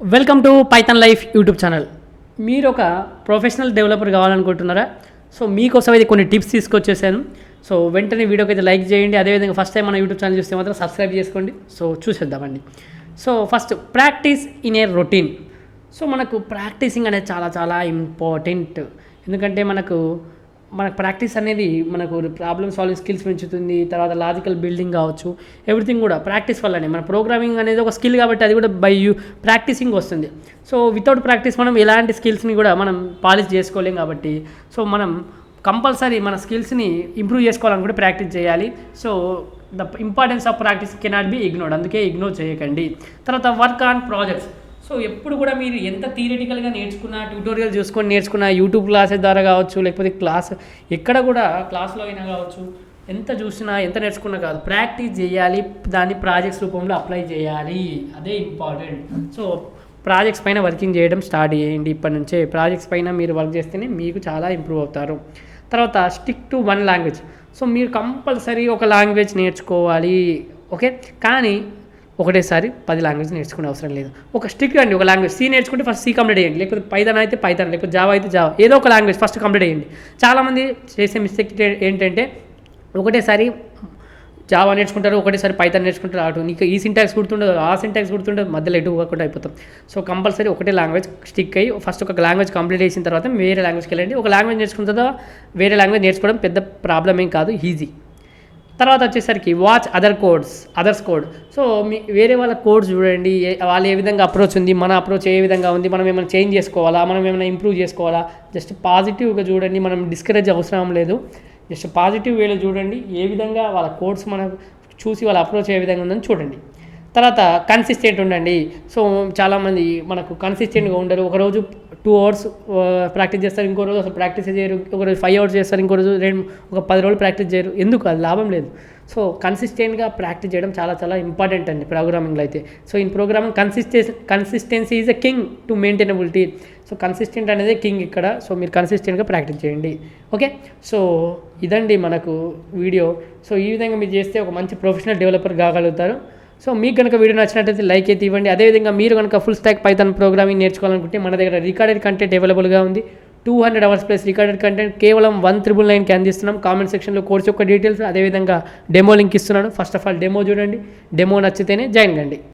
Welcome to Python life YouTube channel. మీరు ఒక professional developer కావాలనుకుంటున్నారా? So మీకోసం అయితే కొన్ని టిప్స్ తీసుకొచ్చేసాను. సో వెంటనే వీడియోకి అయితే లైక్ చేయండి. అదేవిధంగా ఫస్ట్ టైం మన యూట్యూబ్ ఛానల్ చూస్తే మాత్రం సబ్స్క్రైబ్ చేసుకోండి. సో చూసేద్దామండి. So first practice in a routine. So మనకు ప్రాక్టీసింగ్ అనేది చాలా చాలా ఇంపార్టెంట్. ఎందుకంటే మనకు ప్రాక్టీస్ అనేది మనకు ప్రాబ్లమ్ సాల్వింగ్ స్కిల్స్ పెంచుతుంది. తర్వాత లాజికల్ బిల్డింగ్ కావచ్చు, ఎవ్రీథింగ్ కూడా ప్రాక్టీస్ వల్లనే. మన ప్రోగ్రామింగ్ అనేది ఒక స్కిల్ కాబట్టి అది కూడా బై ప్రాక్టీసింగ్ వస్తుంది. సో వితౌట్ ప్రాక్టీస్ మనం ఎలాంటి స్కిల్స్ని కూడా మనం పాలిష్ చేసుకోలేం కాబట్టి సో మనం కంపల్సరీ మన స్కిల్స్ని ఇంప్రూవ్ చేసుకోవాలని కూడా ప్రాక్టీస్ చేయాలి. So the importance of practice cannot be ignored. అందుకే ఇగ్నోర్ చేయకండి. తర్వాత వర్క్ ఆన్ ప్రాజెక్ట్స్. సో ఎప్పుడు కూడా మీరు ఎంత థియరిటికల్గా నేర్చుకున్న, ట్యూటోరియల్ చూసుకొని నేర్చుకున్న, యూట్యూబ్ క్లాసెస్ ద్వారా కావచ్చు, లేకపోతే ఎక్కడ కూడా క్లాస్లో అయినా కావచ్చు, ఎంత చూసినా ఎంత నేర్చుకున్నా కాదు, ప్రాక్టీస్ చేయాలి. దాన్ని ప్రాజెక్ట్స్ రూపంలో అప్లై చేయాలి. అదే ఇంపార్టెంట్. సో ప్రాజెక్ట్స్ పైన వర్కింగ్ చేయడం స్టార్ట్ చేయండి. ఇప్పటి నుంచే ప్రాజెక్ట్స్ పైన మీరు వర్క్ చేస్తేనే మీకు చాలా ఇంప్రూవ్ అవుతారు. తర్వాత stick to one language. So మీరు కంపల్సరీ ఒక లాంగ్వేజ్ నేర్చుకోవాలి. ఓకే, కానీ ఒకటేసారి 10 లాంగ్వేజ్ నేర్చుకునే అవసరం లేదు. ఒక స్టిక్ అండి, ఒక లాంగ్వేజ్ సి నేర్చుకుంటే ఫస్ట్ సి కంప్లీట్ చేయండి. లేకపోతే పైథాన్ అయితే పైథాన్, లేకపోతే జావా అయితే జావా, ఏదో ఒక లాంగ్వేజ్ ఫస్ట్ కంప్లీట్ చేయండి. చాలామంది చేసే మిస్టేక్ ఏంటంటే ఒకటేసారి జావా నేర్చుకుంటారు, ఒకటేసారి పైథాన్ నేర్చుకుంటారు. అటు నీకు ఈ సింటాక్స్ గుర్తుండదు, ఆ సింటాక్స్ గుర్తుండదు, మధ్యలో ఎటు పోకుండా అయిపోతాం. సో కంపల్సరీ ఒకటే లాంగ్వేజ్ స్టిక్ అయ్యి ఫస్ట్ ఒక లాంగ్వేజ్ కంప్లీట్ చేసిన తర్వాత వేరే లాంగ్వేజ్కి వెళ్ళండి. ఒక లాంగ్వేజ్ నేర్చుకున్న తర్వాత వేరే లాంగ్వేజ్ నేర్చుకోవడం పెద్ద ప్రాబ్లం ఏం కాదు, ఈజీ. తర్వాత వచ్చేసరికి వాచ్ అదర్స్ కోడ్. సో వేరే వాళ్ళ కోడ్స్ చూడండి, వాళ్ళు ఏ విధంగా అప్రోచ్ ఉంది, మన అప్రోచ్ ఏ విధంగా ఉంది, మనం ఏమైనా చేంజ్ చేసుకోవాలా, మనం ఏమైనా ఇంప్రూవ్ చేసుకోవాలా. జస్ట్ పాజిటివ్గా చూడండి, మనం డిస్కరేజ్ అవసరం లేదు. జస్ట్ పాజిటివ్ వేలో చూడండి, ఏ విధంగా వాళ్ళ కోడ్స్ మనకు చూసి వాళ్ళ అప్రోచ్ ఏ విధంగా ఉందని చూడండి. తర్వాత కన్సిస్టెంట్ ఉండండి. సో చాలామంది మనకు కన్సిస్టెంట్గా ఉండరు. ఒకరోజు 2 hours ప్రాక్టీస్ చేస్తారు, ఇంకో రోజు అసలు ప్రాక్టీస్ చేయరు, ఒకరోజు 5 hours చేస్తారు, ఇంకో రోజు ఒక 10 రోజులు ప్రాక్టీస్ చేయరు. ఎందుకు? అది లాభం లేదు. సో కన్సిస్టెంట్గా ప్రాక్టీస్ చేయడం చాలా చాలా ఇంపార్టెంట్ అండి ప్రోగ్రామింగ్లో అయితే. So in programming consistency is a king to maintainability. So consistent అనేది కింగ్ ఇక్కడ. సో మీరు కన్సిస్టెంట్గా ప్రాక్టీస్ చేయండి. ఓకే, సో ఇదండి మనకు వీడియో. సో ఈ విధంగా మీరు చేస్తే ఒక మంచి ప్రొఫెషనల్ డెవలపర్ కాగలుగుతారు. సో మీకు కనుక వీడియో నచ్చినట్లయితే లైక్ అయితే ఇవ్వండి. అదేవిధంగా మీరు కనుక ఫుల్ స్టాక్ పైథాన్ ప్రోగ్రామింగ్ నేర్చుకోవాలనుకుంటే మన దగ్గర రికార్డెడ్ కంటెంట్ అవైలబుల్గా ఉంది. 200 hours ప్లస్ రికార్డెడ్ కంటెంట్ కేవలం 1999కి అందిస్తున్నాం. కామెంట్ సెక్షన్లో కోర్స్ యొక్క డీటెయిల్స్, అదేవిధంగా డెమో లింక్ ఇస్తున్నాను. ఫస్ట్ ఆఫ్ ఆల్ డెమో చూడండి. డెమో నచ్చితేనే జాయిన్ కండి.